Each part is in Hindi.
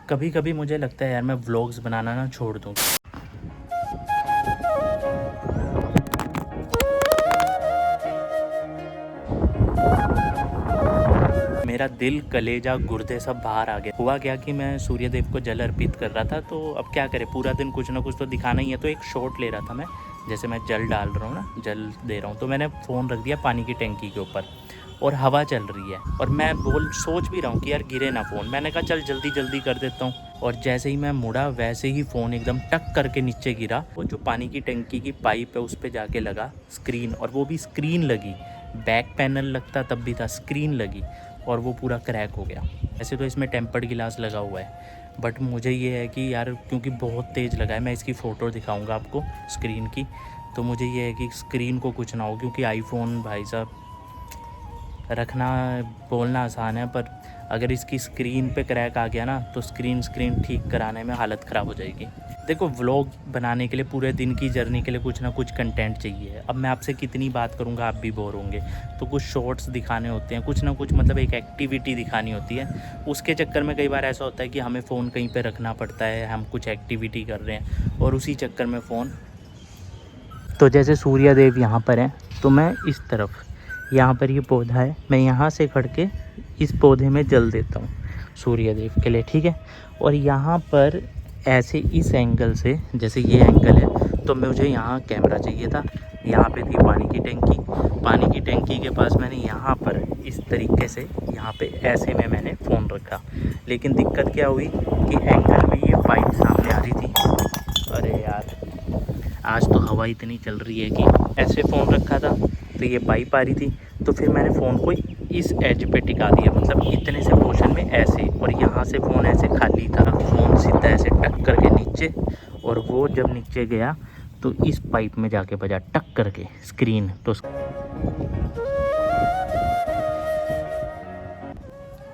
कभी कभी मुझे लगता है यार मैं व्लॉग्स बनाना ना छोड़ दूँ। मेरा दिल, कलेजा, गुर्दे सब बाहर आ गए। हुआ क्या कि मैं सूर्य देव को जल अर्पित कर रहा था, तो अब क्या करें, पूरा दिन कुछ ना कुछ तो दिखाना ही है। तो एक शॉट ले रहा था मैं, जैसे मैं जल डाल रहा हूँ ना, जल दे रहा हूँ, तो मैंने फ़ोन रख दिया पानी की टंकी के ऊपर और हवा चल रही है और मैं सोच भी रहा हूँ कि यार गिरे ना फ़ोन। मैंने कहा चल जल्दी जल्दी कर देता हूँ, और जैसे ही मैं मुड़ा वैसे ही फ़ोन एकदम टक करके नीचे गिरा। वो जो पानी की टंकी की पाइप है उस पर जाके लगा स्क्रीन, और वो भी स्क्रीन लगी, बैक पैनल लगता तब भी था, स्क्रीन लगी और वो पूरा क्रैक हो गया। ऐसे तो इसमें टेम्पर्ड गिलास लगा हुआ है, बट मुझे ये है कि यार क्योंकि बहुत तेज़ लगा है, मैं इसकी फ़ोटो दिखाऊंगा आपको स्क्रीन की, तो मुझे ये है कि स्क्रीन को कुछ ना हो, क्योंकि आईफोन भाई साहब रखना बोलना आसान है, पर अगर इसकी स्क्रीन पे क्रैक आ गया ना तो स्क्रीन ठीक कराने में हालत ख़राब हो जाएगी। देखो, व्लॉग बनाने के लिए, पूरे दिन की जर्नी के लिए कुछ ना कुछ कंटेंट चाहिए। अब मैं आपसे कितनी बात करूँगा, आप भी बोर होंगे, तो कुछ शॉर्ट्स दिखाने होते हैं, कुछ ना कुछ मतलब एक एक्टिविटी दिखानी होती है। उसके चक्कर में कई बार ऐसा होता है कि हमें फ़ोन कहीं पर रखना पड़ता है, हम कुछ एक्टिविटी कर रहे हैं और उसी चक्कर में फ़ोन। तो जैसे सूर्य देव यहाँ पर हैं, तो मैं इस तरफ, यहाँ पर ये पौधा है, मैं यहाँ से खड़ के इस पौधे में जल देता हूँ सूर्य देव के लिए, ठीक है। और यहाँ पर ऐसे इस एंगल से, जैसे ये एंगल है, तो मुझे यहाँ कैमरा चाहिए था। यहाँ पे थी पानी की टंकी, पानी की टंकी के पास मैंने यहाँ पर इस तरीके से, यहाँ पे ऐसे में मैंने फ़ोन रखा। लेकिन दिक्कत क्या हुई कि एंगल में ये पाइप सामने आ रही थी। अरे यार, आज तो हवा इतनी चल रही है कि ऐसे फ़ोन रखा था तो ये पाइप आ रही थी, तो फिर मैंने फ़ोन को इस एज पे टिका दिया, मतलब इतने से पोर्शन में ऐसे, और यहाँ से फ़ोन ऐसे खाली था, फ़ोन सीधा ऐसे टक करके नीचे, और वो जब नीचे गया तो इस पाइप में जाके बजा टक करके स्क्रीन। तो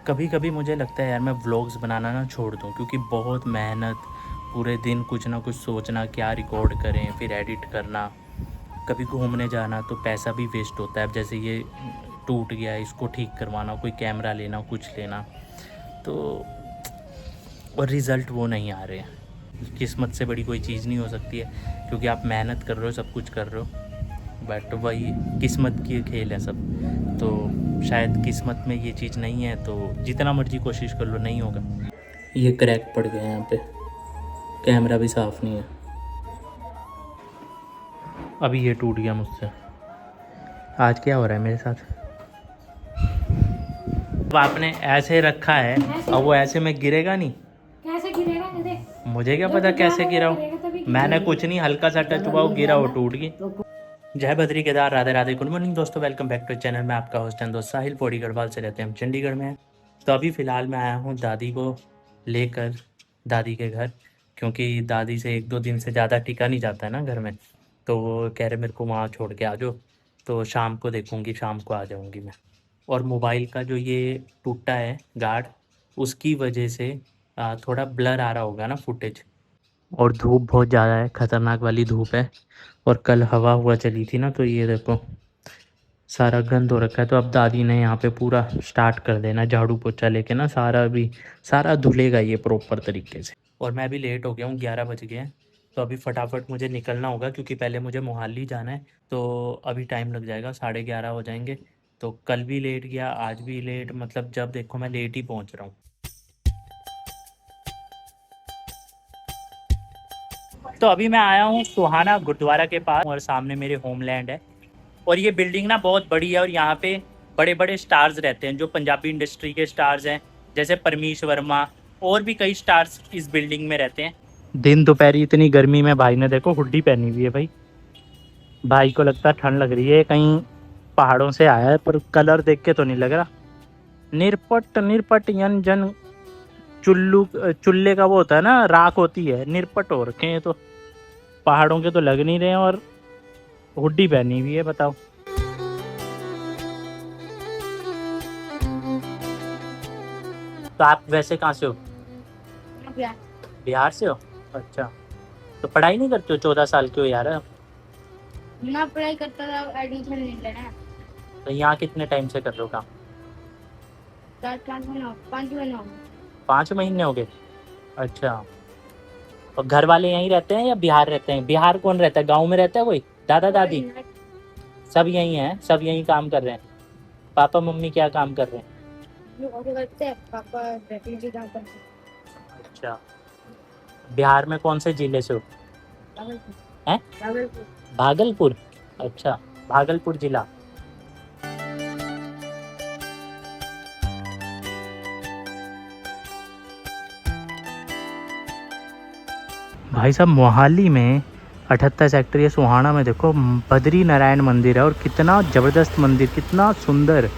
कभी कभी मुझे लगता है यार मैं व्लॉग्स बनाना ना छोड़ दूँ, क्योंकि बहुत मेहनत, पूरे दिन कुछ ना कुछ सोचना क्या रिकॉर्ड करें, फिर एडिट करना, कभी घूमने जाना, तो पैसा भी वेस्ट होता है। अब जैसे ये टूट गया है, इसको ठीक करवाना, कोई कैमरा लेना, कुछ लेना, तो और रिज़ल्ट वो नहीं आ रहे हैं। किस्मत से बड़ी कोई चीज़ नहीं हो सकती है, क्योंकि आप मेहनत कर रहे हो, सब कुछ कर रहे हो, बट वही किस्मत की खेल है सब। तो शायद किस्मत में ये चीज़ नहीं है, तो जितना मर्जी कोशिश कर लो नहीं होगा। ये क्रैक पड़ गया यहाँ पे, कैमरा भी साफ़ नहीं है, अभी ये टूट गया मुझसे। आज क्या हो रहा है मेरे साथ, अब आपने ऐसे रखा है, अब वो ऐसे में गिरेगा नहीं। कैसे गिरेगा? देख, मुझे क्या पता कैसे गिरा हो, मैंने कुछ नहीं, हल्का सा टच हुआ, गिरा, वो टूट गई। जय बद्री केदार, राधे राधे, गुड मॉर्निंग दोस्तों, वेलकम बैक टू चैनल में आपका होस्ट एंड दोस्त साहिल पौड़ी गढ़वाल से, रहते हैं हम चंडीगढ़ में हैं। तो अभी फ़िलहाल मैं आया हूँ दादी को लेकर दादी के घर, क्योंकि दादी से 1-2 दिन से ज़्यादा टिका नहीं जाता है ना घर में, तो वो कह रहे मेरे को वहाँ छोड़ के आ जाओ, तो शाम को देखूँगी, शाम को आ जाऊँगी मैं। और मोबाइल का जो ये टूटा है गार्ड, उसकी वजह से थोड़ा ब्लर आ रहा होगा ना फुटेज, और धूप बहुत ज़्यादा है, ख़तरनाक वाली धूप है, और कल हवा हुआ चली थी ना, तो ये देखो सारा गंद हो रखा है। तो अब दादी ने यहाँ पे पूरा स्टार्ट कर देना, झाड़ू पोछा लेके ना, सारा धुलेगा ये प्रॉपर तरीके से। और मैं अभी लेट हो गया हूँ, 11 बज गए हैं, तो अभी फटाफट मुझे निकलना होगा, क्योंकि पहले मुझे मोहाली जाना है, तो अभी टाइम लग जाएगा, 11:30 हो जाएंगे। तो कल भी लेट गया, आज भी लेट, मतलब जब देखो मैं लेट ही पहुँच रहा हूँ। तो अभी मैं आया हूँ सुहाना गुरुद्वारा के पास, और सामने मेरे होमलैंड है, और ये बिल्डिंग ना बहुत बड़ी है, और यहाँ पे बड़े बड़े स्टार्स रहते हैं, जो पंजाबी इंडस्ट्री के स्टार्स हैं, जैसे परमीश वर्मा, और भी कई स्टार्स इस बिल्डिंग में रहते हैं। दिन दोपहर इतनी गर्मी में भाई ने देखो हुड्डी पहनी हुई है, भाई को लगता है ठंड लग रही है, कहीं पहाड़ों से आया है, पर कलर देख के तो नहीं लग रहा। निरपट निरपट यन जन चुल्ले का वो होता है ना, राख होती है, निरपट हो रखे हैं, तो पहाड़ों के तो लग नहीं रहे हैं, और हुड्डी पहनी हुई है, बताओ। तो आप वैसे कहाँ से हो? बिहार से हो? अच्छा, तो पढ़ाई नहीं करते हो? 14 साल के हो यार। ना पढ़ाई करता था, एडमिशन नहीं लेना। तो यहाँ कितने टाइम से कर रहे हो काम? 4-5 महीने 5 महीने हो गए। 5 महीने हो गए? अच्छा, और घर वाले यहीं रहते हैं या बिहार रहते हैं? बिहार कौन रहता है? गांव में रहता है कोई? दादा दादी सब यहीं हैं? सब यहीं काम कर रहे हैं? पापा मम्मी क्या काम कर रहे हैं? ऑटो करते हैं, पापा रेफ्यूजी काम करते हैं। अच्छा, बिहार में कौन से जिले से हो? भागलपुर। हैं? भागलपुर। भागलपुर। अच्छा, भागलपुर जिला। भाई साहब, मोहाली में 78 सेक्टर या सुहाना में देखो बद्री नारायण मंदिर है, और कितना ज़बरदस्त मंदिर, कितना सुंदर,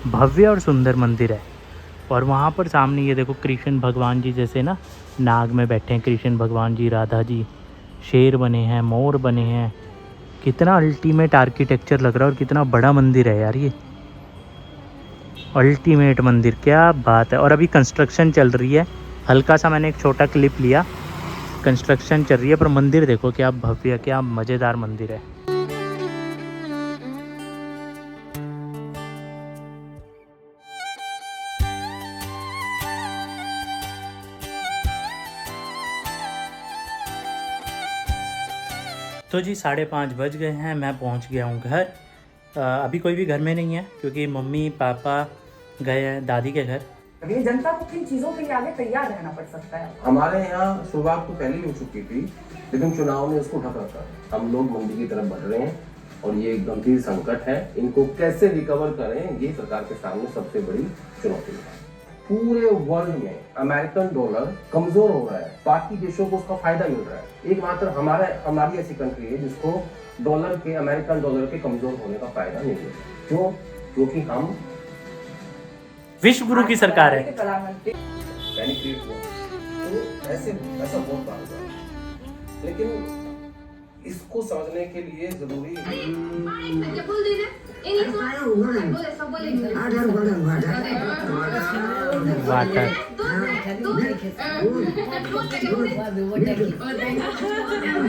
भव्य और सुंदर मंदिर है। और वहाँ पर सामने ये देखो कृष्ण भगवान जी जैसे ना नाग में बैठे हैं, कृष्ण भगवान जी, राधा जी, शेर बने हैं, मोर बने हैं। कितना अल्टीमेट आर्किटेक्चर लग रहा है, और कितना बड़ा मंदिर है यार ये, अल्टीमेट मंदिर, क्या बात है। और अभी कंस्ट्रक्शन चल रही है, हल्का सा मैंने एक छोटा क्लिप लिया, कंस्ट्रक्शन चल रही है, पर मंदिर देखो क्या भव्य, क्या मज़ेदार मंदिर है। तो जी 5:30 बज गए हैं, मैं पहुंच गया हूं घर। अभी कोई भी घर में नहीं है, क्योंकि मम्मी पापा गए हैं दादी के घर। अभी जनता को किन चीजों के लिए आगे तैयार रहना पड़ सकता है? हमारे यहाँ शुरुआत तो पहले ही हो चुकी थी, लेकिन चुनाव ने उसको ढक रखा है। हम लोग मंदी की तरफ बढ़ रहे हैं, और ये एक गंभीर संकट है। इनको कैसे रिकवर करें, ये सरकार के सामने सबसे बड़ी चुनौती है। पूरे वर्ल्ड में अमेरिकन डॉलर कमजोर हो रहा है, बाकी देशों को उसका फायदा मिल रहा है। एकमात्र हमारी ऐसी कंट्री है जिसको अमेरिकन डॉलर के कमजोर होने का फायदा नहीं मिल रहा। क्यों? क्योंकि हम विश्व गुरु की सरकार है। प्रधानमंत्री बेनिफिट हुआ तो ऐसा बहुत बात होगा, लेकिन इसको समझने के लिए जरूरी वाटर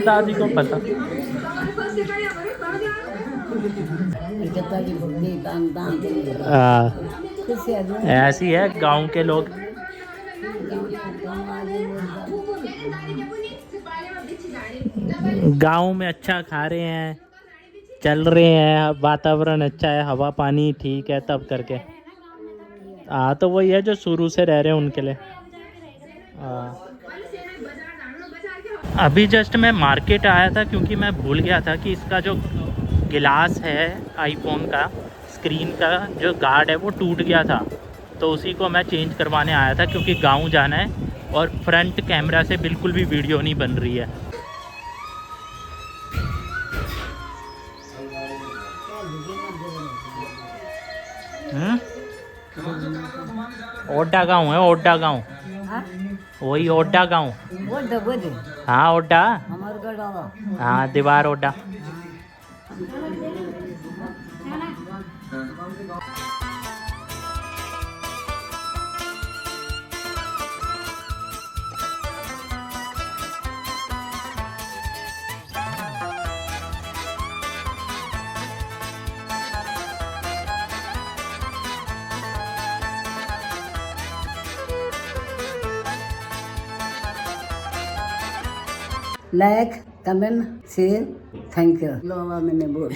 दादी को पता। ऐसी है गांव के लोग। गांव में अच्छा खा रहे हैं, चल रहे हैं, वातावरण अच्छा है, हवा पानी ठीक है, तब करके। हाँ, तो वही है जो शुरू से रह रहे हैं उनके लिए। अभी जस्ट मैं मार्केट आया था, क्योंकि मैं भूल गया था कि इसका जो गिलास है आईफोन का, स्क्रीन का जो गार्ड है वो टूट गया था, तो उसी को मैं चेंज करवाने आया था, क्योंकि गांव जाना है और फ्रंट कैमरा से बिल्कुल भी वीडियो नहीं बन रही है। ओड्डा गांव है, ओड्डा गांव, वही ओड्डा गांव। हाँ ओड्डा, हाँ दीवार ओड्डा। Like, comment, share, thank you. मैंने बोल